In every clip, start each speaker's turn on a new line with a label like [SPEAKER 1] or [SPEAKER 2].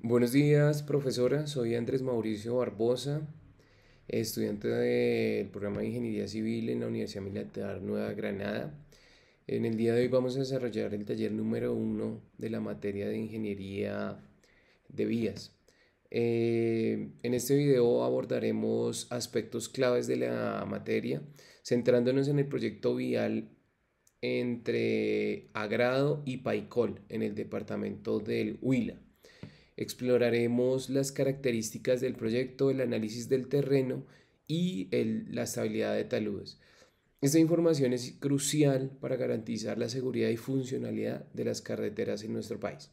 [SPEAKER 1] Buenos días, profesora. Soy Andrés Mauricio Barbosa, estudiante del programa de Ingeniería Civil en la Universidad Militar Nueva Granada. En el día de hoy vamos a desarrollar el taller número uno de la materia de Ingeniería de Vías. En este video abordaremos aspectos claves de la materia, centrándonos en el proyecto vial entre Agrado y Paicol, en el departamento del Huila. Exploraremos las características del proyecto, el análisis del terreno y la estabilidad de taludes. Esta información es crucial para garantizar la seguridad y funcionalidad de las carreteras en nuestro país.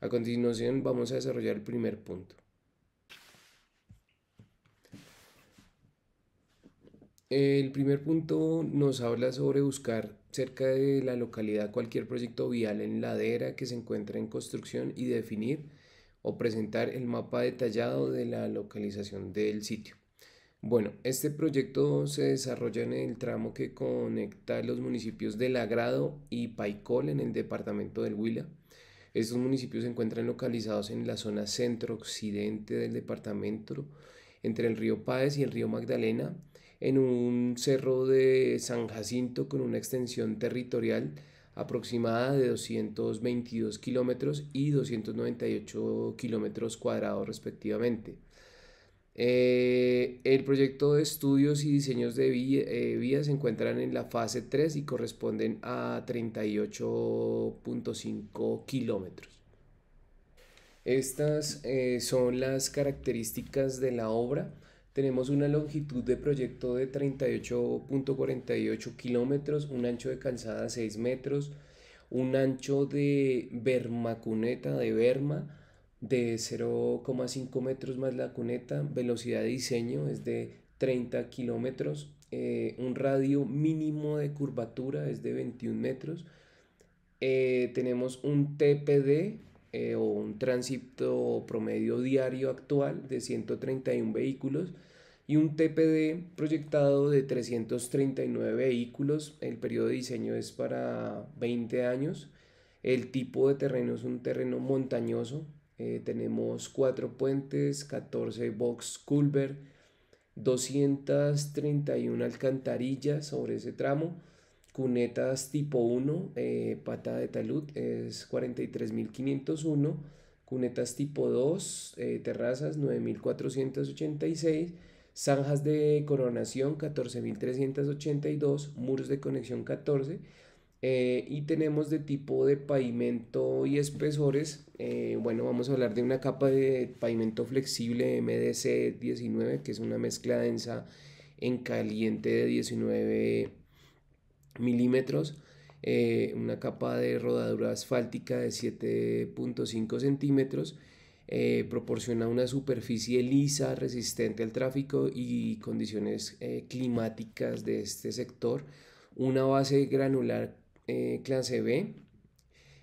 [SPEAKER 1] A continuación vamos a desarrollar el primer punto. El primer punto nos habla sobre buscar cerca de la localidad cualquier proyecto vial en ladera que se encuentre en construcción y definir o presentar el mapa detallado de la localización del sitio. Bueno, este proyecto se desarrolla en el tramo que conecta los municipios de Lagrado y Paicol en el departamento del Huila. Estos municipios se encuentran localizados en la zona centro-occidente del departamento, entre el río Páez y el río Magdalena, en un cerro de San Jacinto con una extensión territorial aproximada de 222 kilómetros y 298 kilómetros cuadrados respectivamente. El proyecto de estudios y diseños de vías se encuentran en la fase 3 y corresponden a 38,5 kilómetros. Estas son las características de la obra. Tenemos una longitud de proyecto de 38,48 kilómetros, un ancho de calzada de 6 metros, un ancho de berma cuneta de berma de 0,5 metros más la cuneta, velocidad de diseño es de 30 kilómetros, un radio mínimo de curvatura es de 21 metros. Tenemos un TPD o un tránsito promedio diario actual de 131 vehículos y un TPD proyectado de 339 vehículos. El periodo de diseño es para 20 años. El tipo de terreno es un terreno montañoso. Tenemos 4 puentes, 14 box culvert, 231 alcantarillas sobre ese tramo, cunetas tipo 1, pata de talud es 43.501, cunetas tipo 2, terrazas 9.486, zanjas de coronación 14.382, muros de conexión 14, y tenemos de tipo de pavimento y espesores. Bueno, vamos a hablar de una capa de pavimento flexible MDC 19, que es una mezcla densa en caliente de 19 milímetros, una capa de rodadura asfáltica de 7,5 centímetros. Proporciona una superficie lisa, resistente al tráfico y condiciones climáticas de este sector. Una base granular clase B,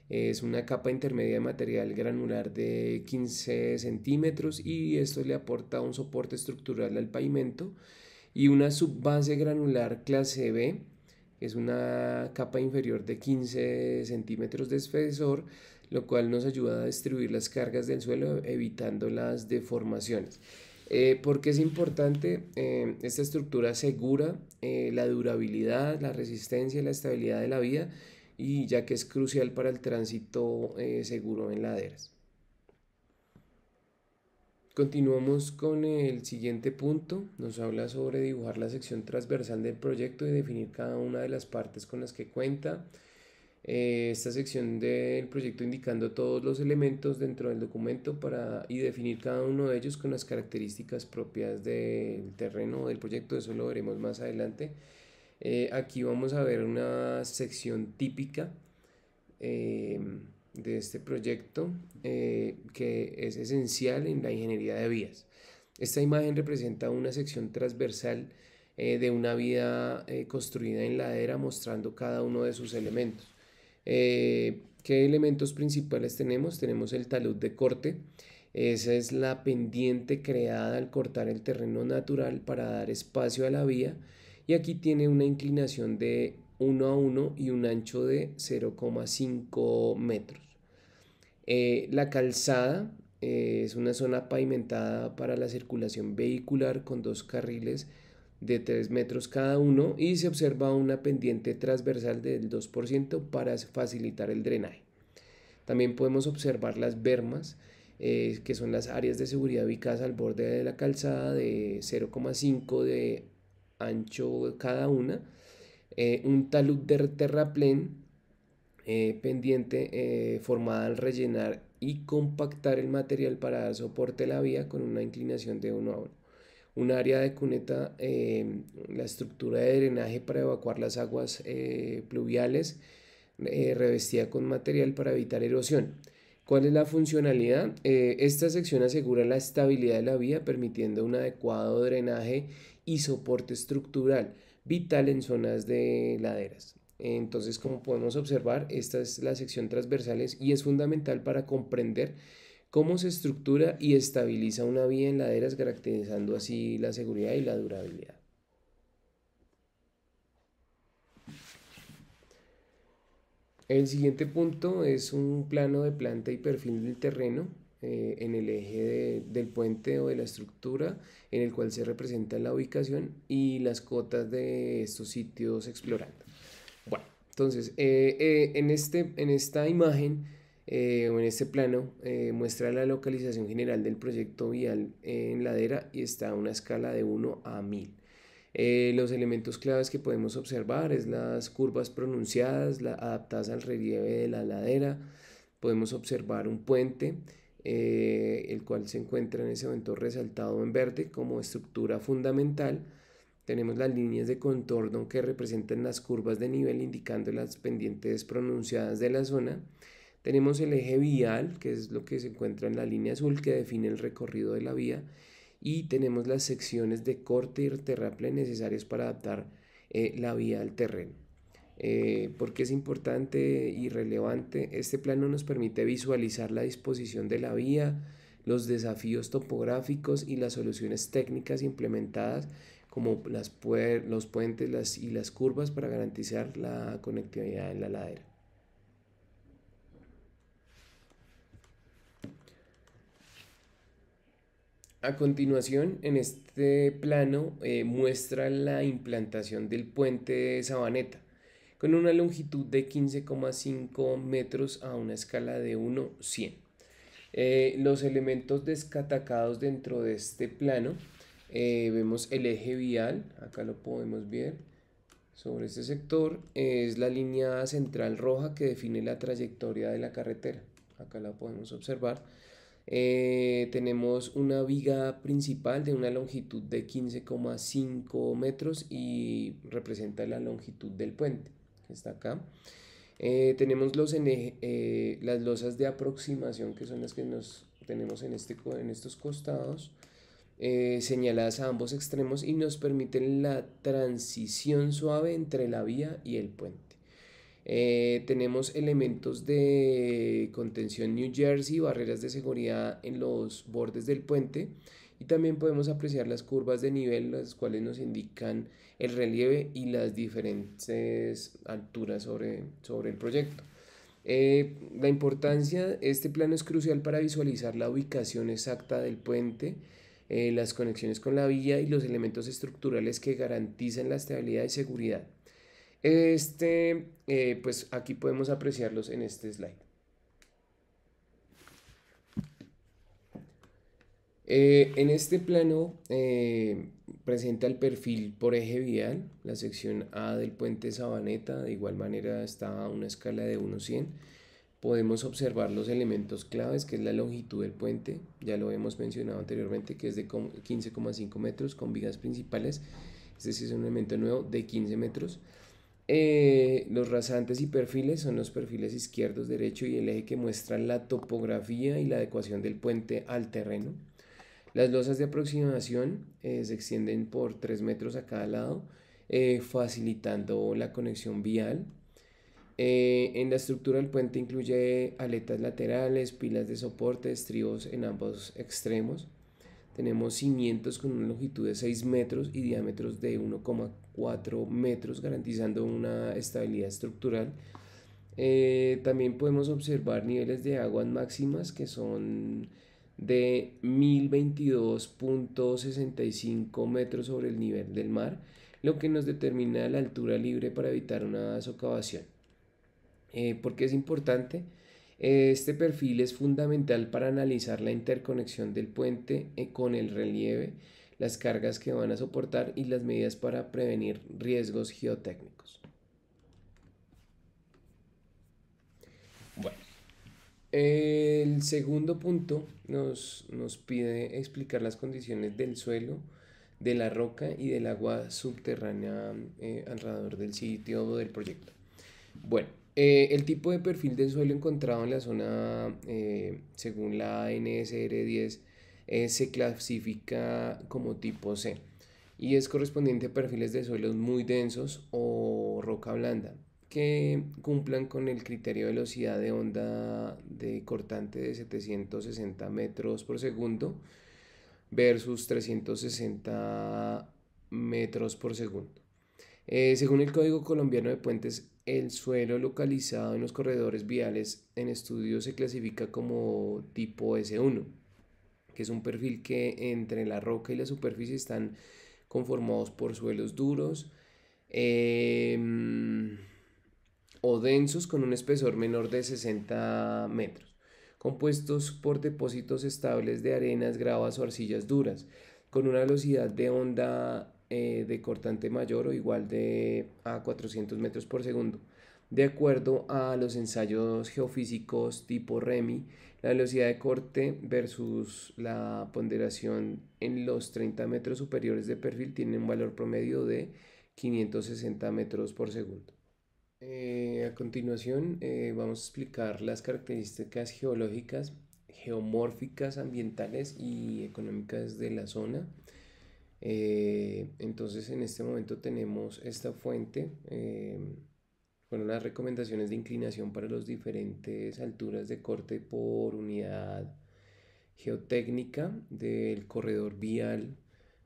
[SPEAKER 1] es una capa intermedia de material granular de 15 centímetros y esto le aporta un soporte estructural al pavimento. Y una subbase granular clase B, que es una capa inferior de 15 centímetros de espesor, lo cual nos ayuda a distribuir las cargas del suelo evitando las deformaciones. ¿Por qué es importante? Esta estructura asegura la durabilidad, la resistencia y la estabilidad de la vía, y ya que es crucial para el tránsito seguro en laderas. Continuamos con el siguiente punto. Nos habla sobre dibujar la sección transversal del proyecto y definir cada una de las partes con las que cuenta. Esta sección del proyecto indicando todos los elementos dentro del documento y definir cada uno de ellos con las características propias del terreno o del proyecto. Eso lo veremos más adelante. Aquí vamos a ver una sección típica eh, de este proyecto, que es esencial en la ingeniería de vías. Esta imagen representa una sección transversal de una vía construida en ladera, mostrando cada uno de sus elementos. ¿Qué elementos principales tenemos? Tenemos el talud de corte. Esa es la pendiente creada al cortar el terreno natural para dar espacio a la vía, y aquí tiene una inclinación de 1 a 1 y un ancho de 0,5 metros. La calzada Es una zona pavimentada para la circulación vehicular con dos carriles de 3 metros cada uno y se observa una pendiente transversal del 2% para facilitar el drenaje. También podemos observar las bermas, que son las áreas de seguridad ubicadas al borde de la calzada de 0,5 de ancho cada una, un talud de terraplén pendiente formada al rellenar y compactar el material para dar soporte a la vía con una inclinación de 1 a 1. Un área de cuneta, la estructura de drenaje para evacuar las aguas pluviales, revestida con material para evitar erosión. ¿Cuál es la funcionalidad? Esta sección asegura la estabilidad de la vía, permitiendo un adecuado drenaje y soporte estructural, vital en zonas de laderas. Entonces, como podemos observar, esta es la sección transversales y es fundamental para comprender cómo se estructura y estabiliza una vía en laderas, caracterizando así la seguridad y la durabilidad. El siguiente punto es un plano de planta y perfil del terreno en el eje del puente o de la estructura, en el cual se representa la ubicación y las cotas de estos sitios explorando. Bueno, entonces en esta imagen o en este plano muestra la localización general del proyecto vial en ladera y está a una escala de 1 a 1000. Los elementos claves que podemos observar es las curvas pronunciadas, adaptadas al relieve de la ladera. Podemos observar un puente, el cual se encuentra en ese momento resaltado en verde como estructura fundamental. Tenemos las líneas de contorno que representan las curvas de nivel indicando las pendientes pronunciadas de la zona. Tenemos el eje vial, que es lo que se encuentra en la línea azul que define el recorrido de la vía. Y tenemos las secciones de corte y terraplén necesarias para adaptar la vía al terreno. Porque es importante y relevante, este plano nos permite visualizar la disposición de la vía, los desafíos topográficos y las soluciones técnicas implementadas como los puentes y las curvas para garantizar la conectividad en la ladera. A continuación, en este plano muestra la implantación del puente de Sabaneta con una longitud de 15,5 metros a una escala de 1:100. Los elementos destacados dentro de este plano, vemos el eje vial, acá lo podemos ver sobre este sector, es la línea central roja que define la trayectoria de la carretera, acá la podemos observar. Tenemos una viga principal de una longitud de 15,5 metros y representa la longitud del puente que está acá. Tenemos las losas de aproximación que son las que nos tenemos en estos costados, señaladas a ambos extremos y nos permiten la transición suave entre la vía y el puente. Tenemos elementos de contención New Jersey, barreras de seguridad en los bordes del puente y también podemos apreciar las curvas de nivel, las cuales nos indican el relieve y las diferentes alturas sobre el proyecto. La importancia, este plano es crucial para visualizar la ubicación exacta del puente, las conexiones con la vía y los elementos estructurales que garantizan la estabilidad y seguridad. Pues aquí podemos apreciarlos en este slide. En este plano presenta el perfil por eje vial, la sección A del puente Sabaneta, de igual manera está a una escala de 1:100. Podemos observar los elementos claves, que es la longitud del puente, ya lo hemos mencionado anteriormente, que es de 15,5 metros con vigas principales. Este sí es un elemento nuevo de 15 metros. Los rasantes y perfiles son los perfiles izquierdos, derecho y el eje que muestran la topografía y la adecuación del puente al terreno. Las losas de aproximación se extienden por 3 metros a cada lado, facilitando la conexión vial. En la estructura del puente incluye aletas laterales, pilas de soporte, estribos en ambos extremos. Tenemos cimientos con una longitud de 6 metros y diámetros de 1,4 metros, garantizando una estabilidad estructural. También podemos observar niveles de aguas máximas que son de 1022,65 metros sobre el nivel del mar, lo que nos determina la altura libre para evitar una socavación. ¿Por qué es importante? Este perfil es fundamental para analizar la interconexión del puente con el relieve, las cargas que van a soportar y las medidas para prevenir riesgos geotécnicos. Bueno, el segundo punto nos pide explicar las condiciones del suelo, de la roca y del agua subterránea alrededor del sitio o del proyecto. Bueno, el tipo de perfil del suelo encontrado en la zona, según la NSR 10, se clasifica como tipo C y es correspondiente a perfiles de suelos muy densos o roca blanda que cumplan con el criterio de velocidad de onda de cortante de 760 metros por segundo versus 360 metros por segundo. Según el Código Colombiano de Puentes, el suelo localizado en los corredores viales en estudio se clasifica como tipo S1, que es un perfil que entre la roca y la superficie están conformados por suelos duros eh, o densos con un espesor menor de 60 metros, compuestos por depósitos estables de arenas, gravas o arcillas duras, con una velocidad de onda de cortante mayor o igual a 400 metros por segundo. De acuerdo a los ensayos geofísicos tipo REMI, la velocidad de corte versus la ponderación en los 30 metros superiores de perfil tiene un valor promedio de 560 metros por segundo. A continuación, vamos a explicar las características geológicas, geomórficas, ambientales y económicas de la zona. Entonces, en este momento tenemos esta fuente, bueno, las recomendaciones de inclinación para las diferentes alturas de corte por unidad geotécnica del corredor vial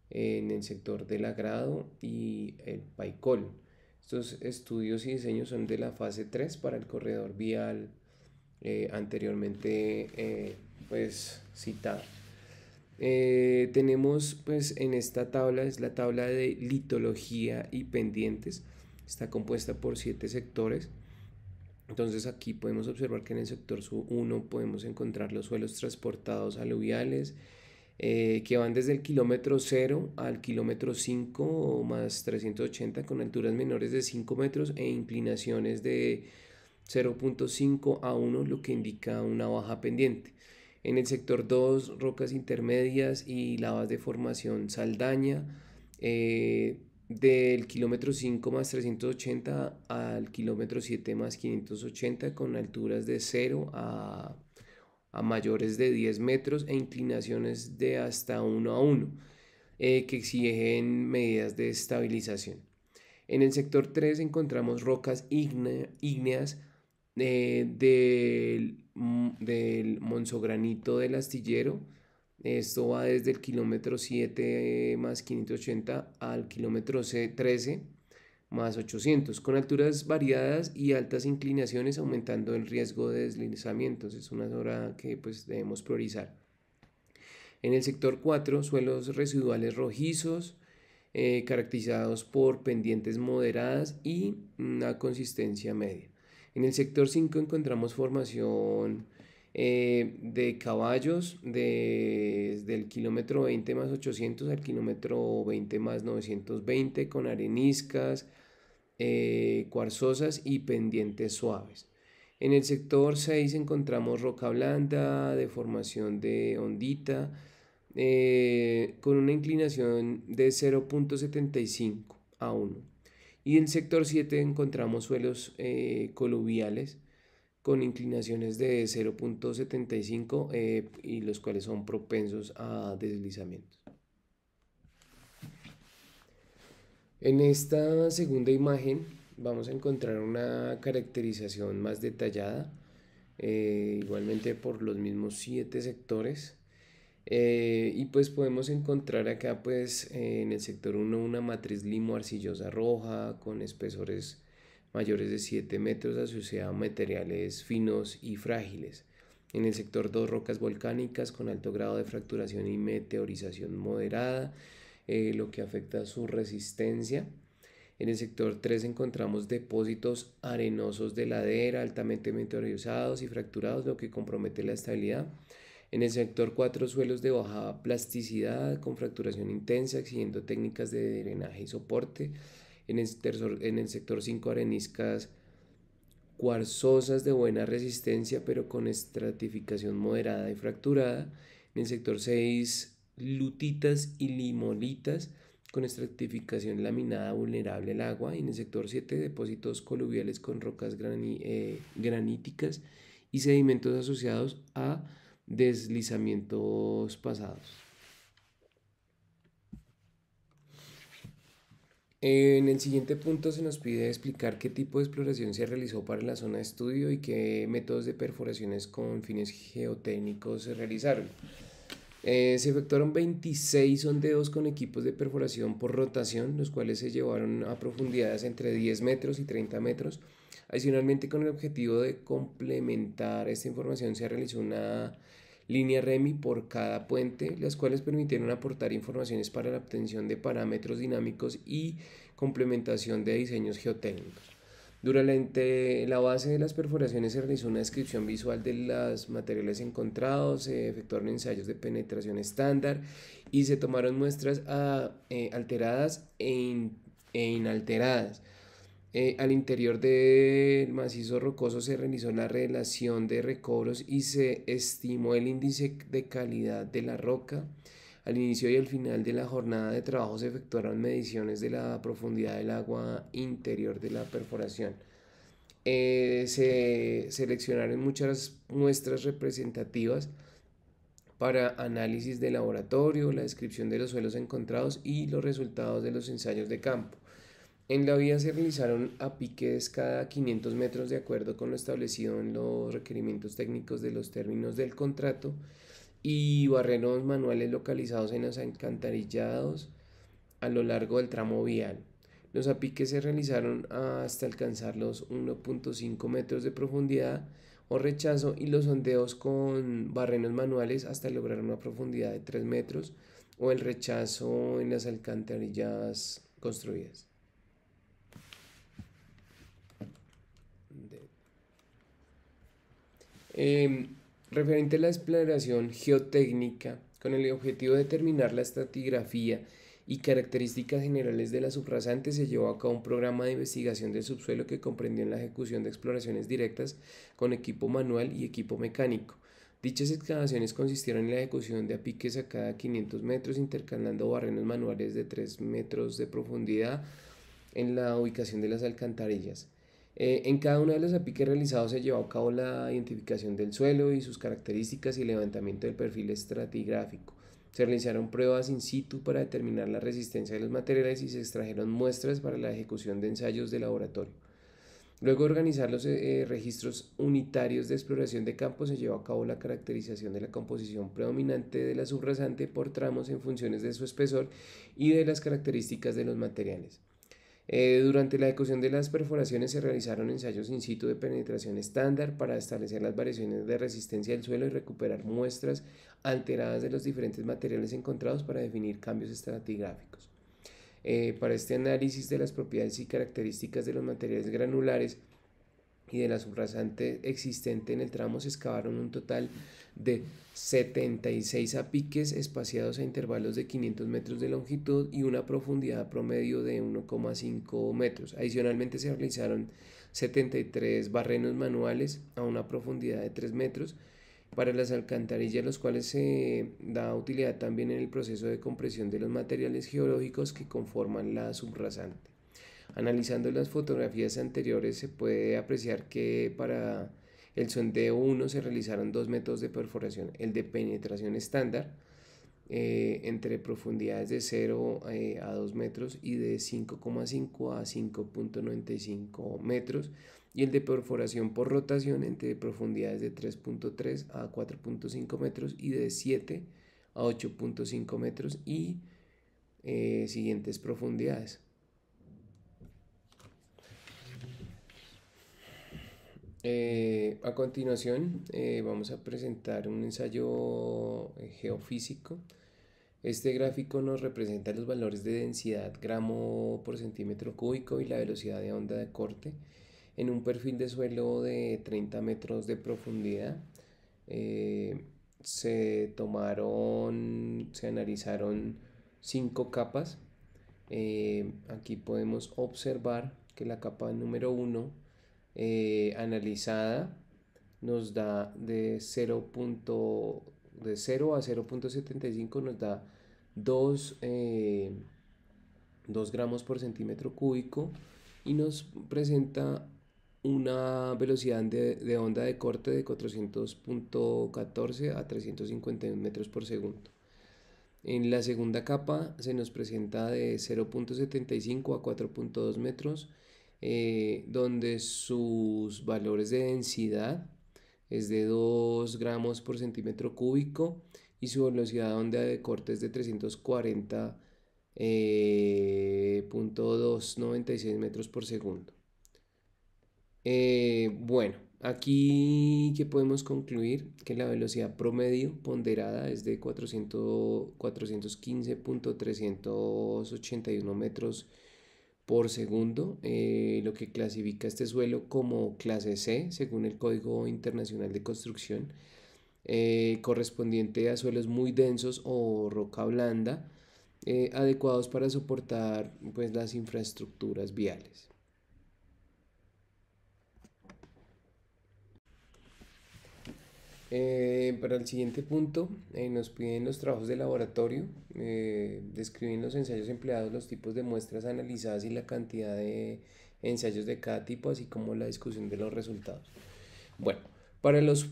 [SPEAKER 1] en el sector del agrado y el Paicol. Estos estudios y diseños son de la fase 3 para el corredor vial anteriormente pues citado. Tenemos pues en esta tabla, es la tabla de litología y pendientes, está compuesta por 7 sectores. Entonces aquí podemos observar que en el sector 1 podemos encontrar los suelos transportados aluviales, que van desde el kilómetro 0 al kilómetro 5 o más 380 con alturas menores de 5 metros e inclinaciones de 0,5 a 1, lo que indica una baja pendiente. En el sector 2, rocas intermedias y lavas de formación saldaña, del kilómetro 5 más 380 al kilómetro 7 más 580 con alturas de 0 a mayores de 10 metros e inclinaciones de hasta 1 a 1, que exigen medidas de estabilización. En el sector 3 encontramos rocas ígneas del monzogranito del astillero. Esto va desde el kilómetro 7 más 580 al kilómetro 13 más 800, con alturas variadas y altas inclinaciones, aumentando el riesgo de deslizamientos. Es una zona que pues debemos priorizar. En el sector 4, suelos residuales rojizos, caracterizados por pendientes moderadas y una consistencia media. En el sector 5 encontramos formación de caballos desde el kilómetro 20 más 800 al kilómetro 20 más 920 con areniscas, cuarzosas y pendientes suaves. En el sector 6 encontramos roca blanda, deformación de ondita, con una inclinación de 0,75 a 1. Y en el sector 7 encontramos suelos coluviales con inclinaciones de 0,75 y los cuales son propensos a deslizamientos. En esta segunda imagen vamos a encontrar una caracterización más detallada, igualmente por los mismos 7 sectores. Y pues podemos encontrar acá pues en el sector 1 una matriz limo-arcillosa roja con espesores mayores de 7 metros asociada a materiales finos y frágiles. En el sector 2, rocas volcánicas con alto grado de fracturación y meteorización moderada, lo que afecta a su resistencia. En el sector 3 encontramos depósitos arenosos de ladera altamente meteorizados y fracturados, lo que compromete la estabilidad. En el sector 4, suelos de baja plasticidad con fracturación intensa, exigiendo técnicas de drenaje y soporte. En el sector 5, areniscas cuarzosas de buena resistencia, pero con estratificación moderada y fracturada. En el sector 6, lutitas y limolitas con estratificación laminada vulnerable al agua. Y en el sector 7, depósitos coluviales con rocas graníticas y sedimentos asociados a deslizamientos pasados. En el siguiente punto se nos pide explicar qué tipo de exploración se realizó para la zona de estudio y qué métodos de perforaciones con fines geotécnicos se realizaron. Se efectuaron 26 sondeos con equipos de perforación por rotación, los cuales se llevaron a profundidades entre 10 metros y 30 metros. Adicionalmente, con el objetivo de complementar esta información, se realizó una línea REMI por cada puente, las cuales permitieron aportar informaciones para la obtención de parámetros dinámicos y complementación de diseños geotécnicos. Durante la base de las perforaciones se realizó una descripción visual de los materiales encontrados, se efectuaron ensayos de penetración estándar y se tomaron muestras alteradas e inalteradas. Al interior del macizo rocoso se realizó la relación de recobros y se estimó el índice de calidad de la roca. Al inicio y al final de la jornada de trabajo se efectuaron mediciones de la profundidad del agua interior de la perforación. Se seleccionaron muchas muestras representativas para análisis de laboratorio, la descripción de los suelos encontrados y los resultados de los ensayos de campo. En la vía se realizaron apiques cada 500 metros de acuerdo con lo establecido en los requerimientos técnicos de los términos del contrato y barrenos manuales localizados en los alcantarillados a lo largo del tramo vial. Los apiques se realizaron hasta alcanzar los 1.5 metros de profundidad o rechazo y los sondeos con barrenos manuales hasta lograr una profundidad de 3 metros o el rechazo en las alcantarillas construidas. Eh, Referente a la exploración geotécnica, con el objetivo de determinar la estratigrafía y características generales de la subrasante, se llevó a cabo un programa de investigación del subsuelo que comprendió la ejecución de exploraciones directas con equipo manual y equipo mecánico. Dichas excavaciones consistieron en la ejecución de apiques a cada 500 metros, intercalando barrenos manuales de 3 metros de profundidad en la ubicación de las alcantarillas. En cada uno de los apiques realizados se llevó a cabo la identificación del suelo y sus características y levantamiento del perfil estratigráfico. Se realizaron pruebas in situ para determinar la resistencia de los materiales y se extrajeron muestras para la ejecución de ensayos de laboratorio. Luego de organizar los registros unitarios de exploración de campo, se llevó a cabo la caracterización de la composición predominante de la subrasante por tramos en funciones de su espesor y de las características de los materiales. Durante la ejecución de las perforaciones se realizaron ensayos in situ de penetración estándar para establecer las variaciones de resistencia del suelo y recuperar muestras alteradas de los diferentes materiales encontrados para definir cambios estratigráficos. Para este análisis de las propiedades y características de los materiales granulares y de la subrasante existente en el tramo, se excavaron un total de 76 apiques espaciados a intervalos de 500 metros de longitud y una profundidad promedio de 1,5 metros. Adicionalmente se realizaron 73 barrenos manuales a una profundidad de 3 metros para las alcantarillas, los cuales se da utilidad también en el proceso de compresión de los materiales geológicos que conforman la subrasante. Analizando las fotografías anteriores se puede apreciar que para el sondeo 1 se realizaron dos métodos de perforación, el de penetración estándar entre profundidades de 0 a 2 metros y de 5,5 a 5,95 metros, y el de perforación por rotación entre profundidades de 3,3 a 4,5 metros y de 7 a 8,5 metros y siguientes profundidades. A continuación, vamos a presentar un ensayo geofísico. Este gráfico nos representa los valores de densidad gramo por centímetro cúbico y la velocidad de onda de corte en un perfil de suelo de 30 metros de profundidad. Eh, se analizaron 5 capas. Aquí podemos observar que la capa número 1 analizada nos da de 0 a 0,75 nos da 2 gramos por centímetro cúbico y nos presenta una velocidad de onda de corte de 400,14 a 351 metros por segundo. En la segunda capa se nos presenta de 0,75 a 4,2 metros, donde sus valores de densidad es de 2 gramos por centímetro cúbico y su velocidad de onda de corte es de 340,296 metros por segundo. Bueno, aquí que podemos concluir que la velocidad promedio ponderada es de 415,381 metros por segundo, lo que clasifica este suelo como clase C, según el Código Internacional de Construcción, correspondiente a suelos muy densos o roca blanda, adecuados para soportar pues, las infraestructuras viales. Para el siguiente punto, nos piden los trabajos de laboratorio, describen los ensayos empleados, los tipos de muestras analizadas y la cantidad de ensayos de cada tipo, así como la discusión de los resultados. Bueno, para los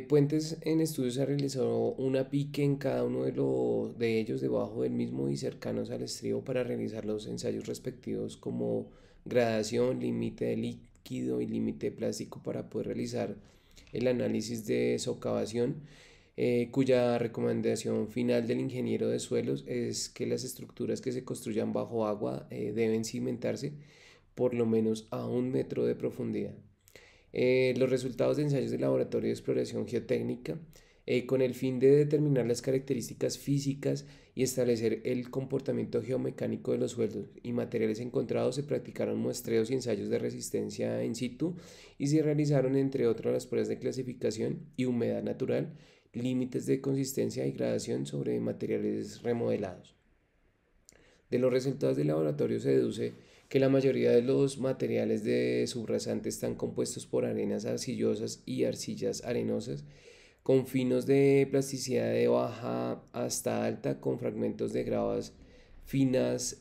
[SPEAKER 1] puentes en estudio se realizó una pique en cada uno de ellos debajo del mismo y cercanos al estribo para realizar los ensayos respectivos como gradación, límite de líquido y límite de plástico para poder realizar el análisis de socavación, cuya recomendación final del ingeniero de suelos es que las estructuras que se construyan bajo agua deben cimentarse por lo menos a 1 metro de profundidad. Los resultados de ensayos de laboratorio de exploración geotécnica con el fin de determinar las características físicas y establecer el comportamiento geomecánico de los suelos y materiales encontrados. Se practicaron muestreos y ensayos de resistencia in situ y se realizaron entre otras las pruebas de clasificación y humedad natural, límites de consistencia y gradación sobre materiales remodelados. De los resultados del laboratorio se deduce que la mayoría de los materiales de subrasante están compuestos por arenas arcillosas y arcillas arenosas, con finos de plasticidad de baja hasta alta, con fragmentos de gravas finas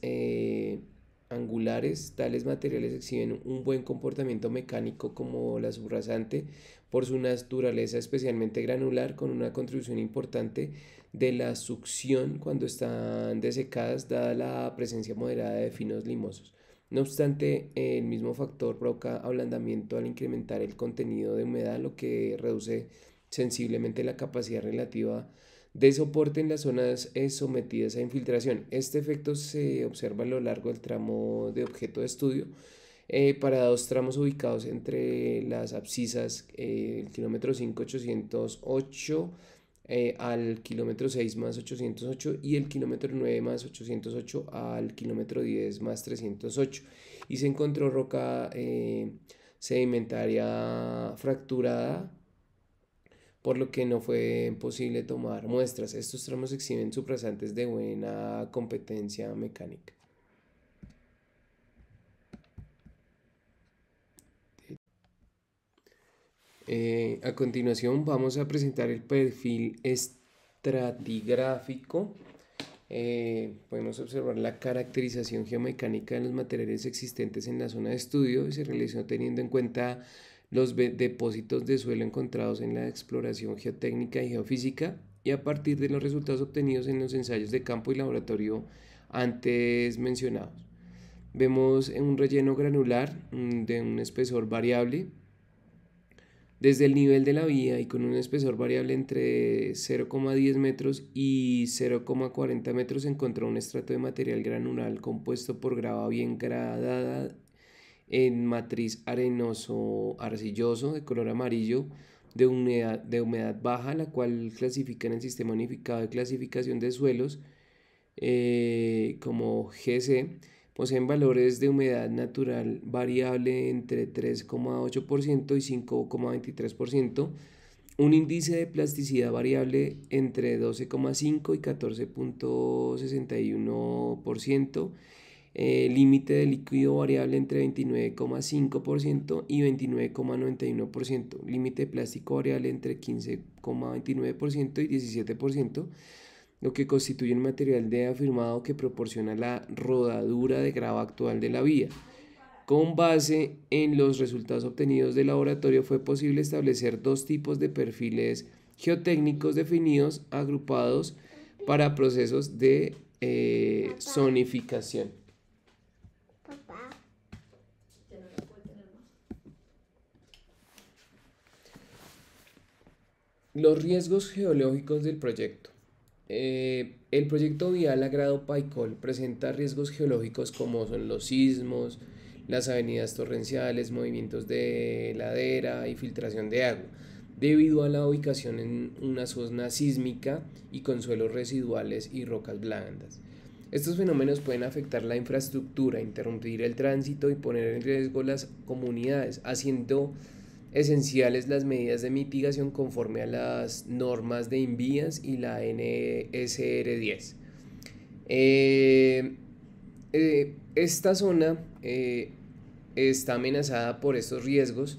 [SPEAKER 1] angulares. Tales materiales exhiben un buen comportamiento mecánico como la subrasante por su naturaleza especialmente granular, con una contribución importante de la succión cuando están desecadas, dada la presencia moderada de finos limosos. No obstante, el mismo factor provoca ablandamiento al incrementar el contenido de humedad, lo que reduce sensiblemente la capacidad relativa de soporte en las zonas sometidas a infiltración. Este efecto se observa a lo largo del tramo de objeto de estudio, para 2 tramos ubicados entre las abscisas, el kilómetro 5 808 al kilómetro 6 más 808 y el kilómetro 9 más 808 al kilómetro 10 más 308, y se encontró roca sedimentaria fracturada, por lo que no fue posible tomar muestras. Estos tramos exhiben subrasantes de buena competencia mecánica. A continuación vamos a presentar el perfil estratigráfico. Podemos observar la caracterización geomecánica de los materiales existentes en la zona de estudio y se realizó teniendo en cuenta los depósitos de suelo encontrados en la exploración geotécnica y geofísica, y a partir de los resultados obtenidos en los ensayos de campo y laboratorio antes mencionados. Vemos un relleno granular de un espesor variable desde el nivel de la vía y con un espesor variable entre 0,10 metros y 0,40 metros. Se encontró un estrato de material granular compuesto por grava bien gradada en matriz arenoso arcilloso de color amarillo de humedad baja, la cual clasifica en el Sistema Unificado de Clasificación de Suelos como GC. Poseen valores de humedad natural variable entre 3,8% y 5,23%, un índice de plasticidad variable entre 12,5 y 14,61%, límite de líquido variable entre 29,5% y 29,91%, límite de plástico variable entre 15,29% y 17%, lo que constituye un material de afirmado que proporciona la rodadura de grava actual de la vía. Con base en los resultados obtenidos del laboratorio fue posible establecer dos tipos de perfiles geotécnicos definidos, agrupados para procesos de zonificación. Los riesgos geológicos del proyecto. El proyecto vial a grado Paicol presenta riesgos geológicos como son los sismos, las avenidas torrenciales, movimientos de ladera y filtración de agua, debido a la ubicación en una zona sísmica y con suelos residuales y rocas blandas. Estos fenómenos pueden afectar la infraestructura, interrumpir el tránsito y poner en riesgo las comunidades, haciendo esenciales las medidas de mitigación conforme a las normas de INVIAS y la NSR 10. Esta zona está amenazada por estos riesgos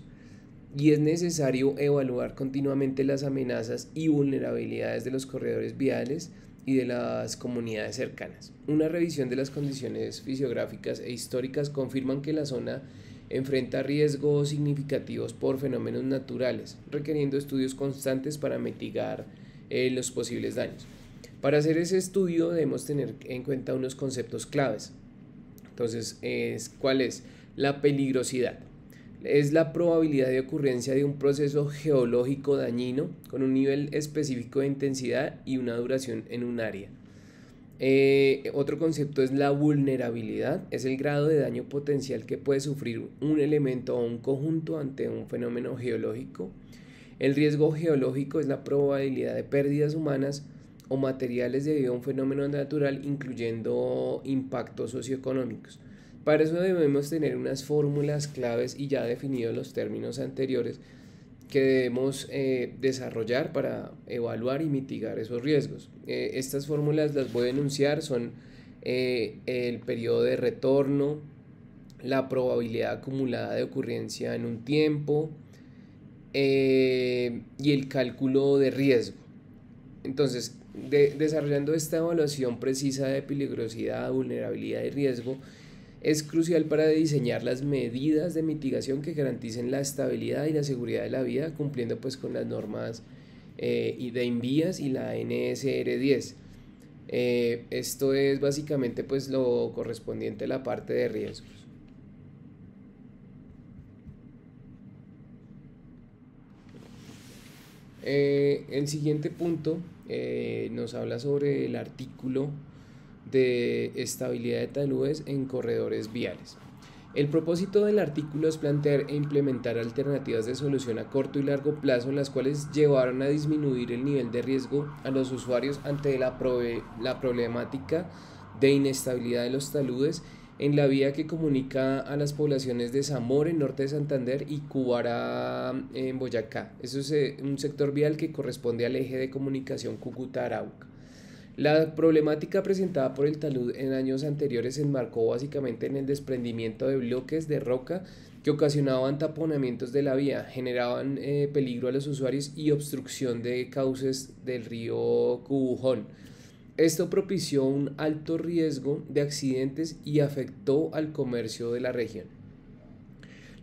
[SPEAKER 1] y es necesario evaluar continuamente las amenazas y vulnerabilidades de los corredores viales y de las comunidades cercanas. Una revisión de las condiciones fisiográficas e históricas confirman que la zona enfrenta riesgos significativos por fenómenos naturales, requiriendo estudios constantes para mitigar los posibles daños. Para hacer ese estudio debemos tener en cuenta unos conceptos claves. Entonces, ¿cuál es? La peligrosidad. Es la probabilidad de ocurrencia de un proceso geológico dañino con un nivel específico de intensidad y una duración en un área. Otro concepto es la vulnerabilidad, es el grado de daño potencial que puede sufrir un elemento o un conjunto ante un fenómeno geológico. El riesgo geológico es la probabilidad de pérdidas humanas o materiales debido a un fenómeno natural, incluyendo impactos socioeconómicos. Para eso debemos tener unas fórmulas claves y ya definidos los términos anteriores que debemos desarrollar para evaluar y mitigar esos riesgos. Estas fórmulas las voy a enunciar, son el periodo de retorno, la probabilidad acumulada de ocurrencia en un tiempo y el cálculo de riesgo. Entonces, desarrollando esta evaluación precisa de peligrosidad, vulnerabilidad y riesgo, es crucial para diseñar las medidas de mitigación que garanticen la estabilidad y la seguridad de la vía, cumpliendo pues con las normas de INVIAS y la NSR 10. Esto es básicamente pues lo correspondiente a la parte de riesgos. El siguiente punto nos habla sobre el artículo de estabilidad de taludes en corredores viales. El propósito del artículo es plantear e implementar alternativas de solución a corto y largo plazo, las cuales llevaron a disminuir el nivel de riesgo a los usuarios ante la problemática de inestabilidad de los taludes en la vía que comunica a las poblaciones de Zamora en norte de Santander y Cubará en Boyacá. Eso es un sector vial que corresponde al eje de comunicación Cúcuta-Arauca. La problemática presentada por el talud en años anteriores se enmarcó básicamente en el desprendimiento de bloques de roca que ocasionaban taponamientos de la vía, generaban peligro a los usuarios y obstrucción de cauces del río Cubujón. Esto propició un alto riesgo de accidentes y afectó al comercio de la región.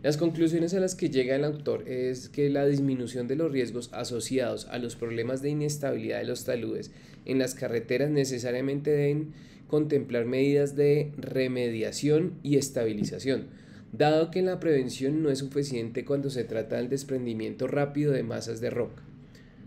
[SPEAKER 1] Las conclusiones a las que llega el autor es que la disminución de los riesgos asociados a los problemas de inestabilidad de los taludes en las carreteras necesariamente deben contemplar medidas de remediación y estabilización, dado que la prevención no es suficiente cuando se trata del desprendimiento rápido de masas de roca.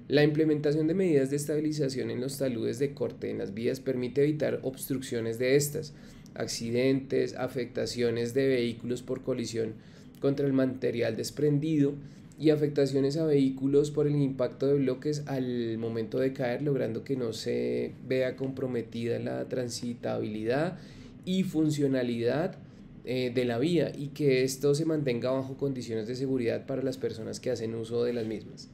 [SPEAKER 1] La implementación de medidas de estabilización en los taludes de corte en las vías permite evitar obstrucciones de estas, accidentes, afectaciones de vehículos por colisión contra el material desprendido y afectaciones a vehículos por el impacto de bloques al momento de caer, logrando que no se vea comprometida la transitabilidad y funcionalidad de la vía y que esto se mantenga bajo condiciones de seguridad para las personas que hacen uso de las mismas.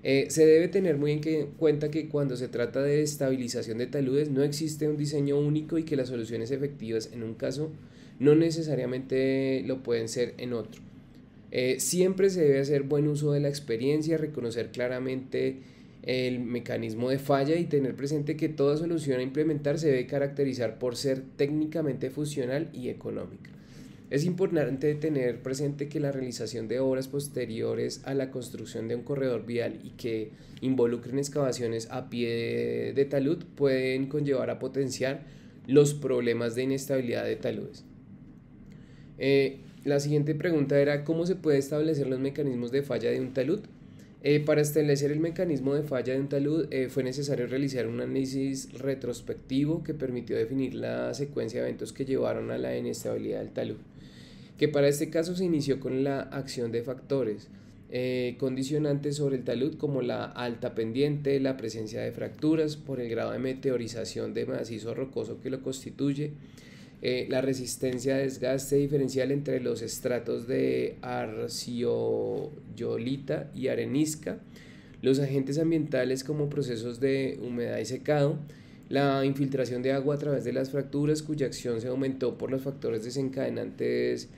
[SPEAKER 1] Se debe tener muy en cuenta que cuando se trata de estabilización de taludes no existe un diseño único y que las soluciones efectivas en un caso no necesariamente lo pueden ser en otro. Siempre se debe hacer buen uso de la experiencia, reconocer claramente el mecanismo de falla y tener presente que toda solución a implementar se debe caracterizar por ser técnicamente funcional y económica. Es importante tener presente que la realización de obras posteriores a la construcción de un corredor vial y que involucren excavaciones a pie de talud pueden conllevar a potenciar los problemas de inestabilidad de taludes. La siguiente pregunta era ¿cómo se puede establecer los mecanismos de falla de un talud? Para establecer el mecanismo de falla de un talud fue necesario realizar un análisis retrospectivo que permitió definir la secuencia de eventos que llevaron a la inestabilidad del talud, que para este caso se inició con la acción de factores condicionantes sobre el talud como la alta pendiente, la presencia de fracturas por el grado de meteorización de macizo rocoso que lo constituye, la resistencia a desgaste diferencial entre los estratos de arcillolita y arenisca, los agentes ambientales como procesos de humedad y secado, la infiltración de agua a través de las fracturas cuya acción se aumentó por los factores desencadenantes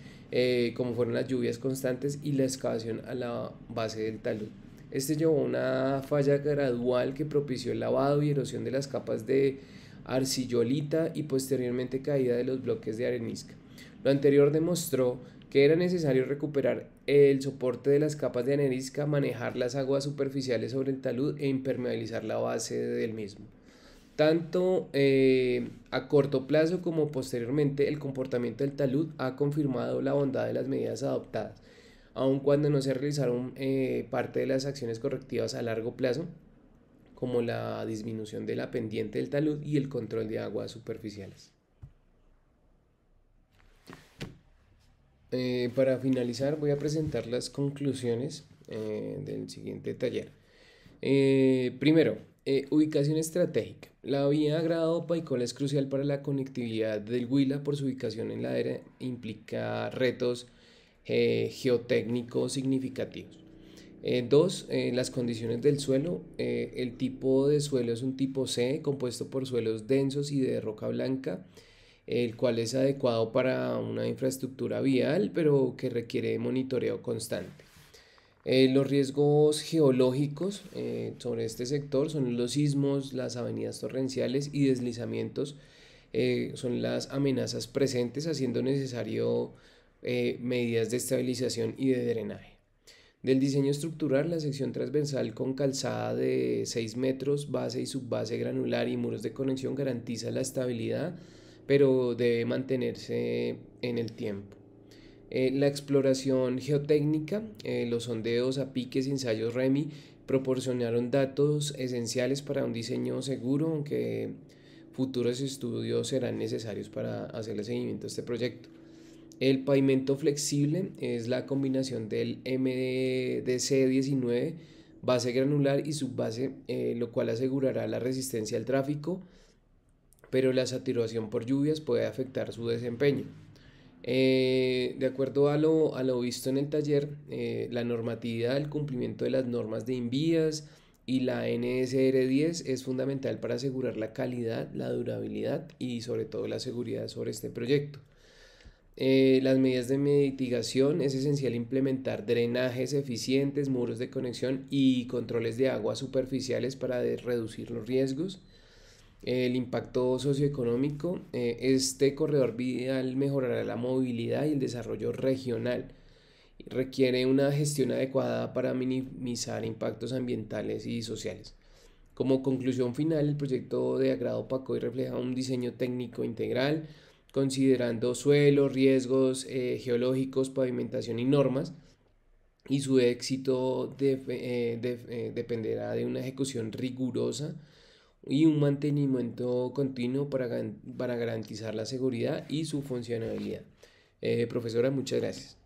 [SPEAKER 1] como fueron las lluvias constantes y la excavación a la base del talud. Este llevó a una falla gradual que propició el lavado y erosión de las capas de arcillolita y posteriormente caída de los bloques de arenisca. Lo anterior demostró que era necesario recuperar el soporte de las capas de arenisca, manejar las aguas superficiales sobre el talud e impermeabilizar la base del mismo. Tanto a corto plazo como posteriormente el comportamiento del talud ha confirmado la bondad de las medidas adoptadas, aun cuando no se realizaron parte de las acciones correctivas a largo plazo, como la disminución de la pendiente del talud y el control de aguas superficiales. Para finalizar voy a presentar las conclusiones del siguiente taller. Primero, ubicación estratégica. La vía Grado-Paicola es crucial para la conectividad del Huila por su ubicación en ladera implica retos geotécnicos significativos. Dos, las condiciones del suelo. El tipo de suelo es un tipo C, compuesto por suelos densos y de roca blanca, el cual es adecuado para una infraestructura vial, pero que requiere monitoreo constante. Los riesgos geológicos sobre este sector son los sismos, las avenidas torrenciales y deslizamientos, son las amenazas presentes, haciendo necesario medidas de estabilización y de drenaje. Del diseño estructural, la sección transversal con calzada de 6 metros, base y subbase granular y muros de conexión garantiza la estabilidad, pero debe mantenerse en el tiempo. La exploración geotécnica, los sondeos a piques y ensayos REMI proporcionaron datos esenciales para un diseño seguro, aunque futuros estudios serán necesarios para hacerle seguimiento a este proyecto. El pavimento flexible es la combinación del MDC-19, base granular y subbase, lo cual asegurará la resistencia al tráfico, pero la saturación por lluvias puede afectar su desempeño. De acuerdo a lo visto en el taller, la normatividad, el cumplimiento de las normas de INVIAS y la NSR10 es fundamental para asegurar la calidad, la durabilidad y sobre todo la seguridad sobre este proyecto. Las medidas de mitigación es esencial implementar drenajes eficientes, muros de conexión y controles de aguas superficiales para reducir los riesgos. El impacto socioeconómico, este corredor vial mejorará la movilidad y el desarrollo regional. Requiere una gestión adecuada para minimizar impactos ambientales y sociales. Como conclusión final, el proyecto de Agrado Pacoy refleja un diseño técnico integral, considerando suelos, riesgos geológicos, pavimentación y normas, y su éxito dependerá de una ejecución rigurosa, y un mantenimiento continuo para garantizar la seguridad y su funcionalidad. Profesora, muchas gracias.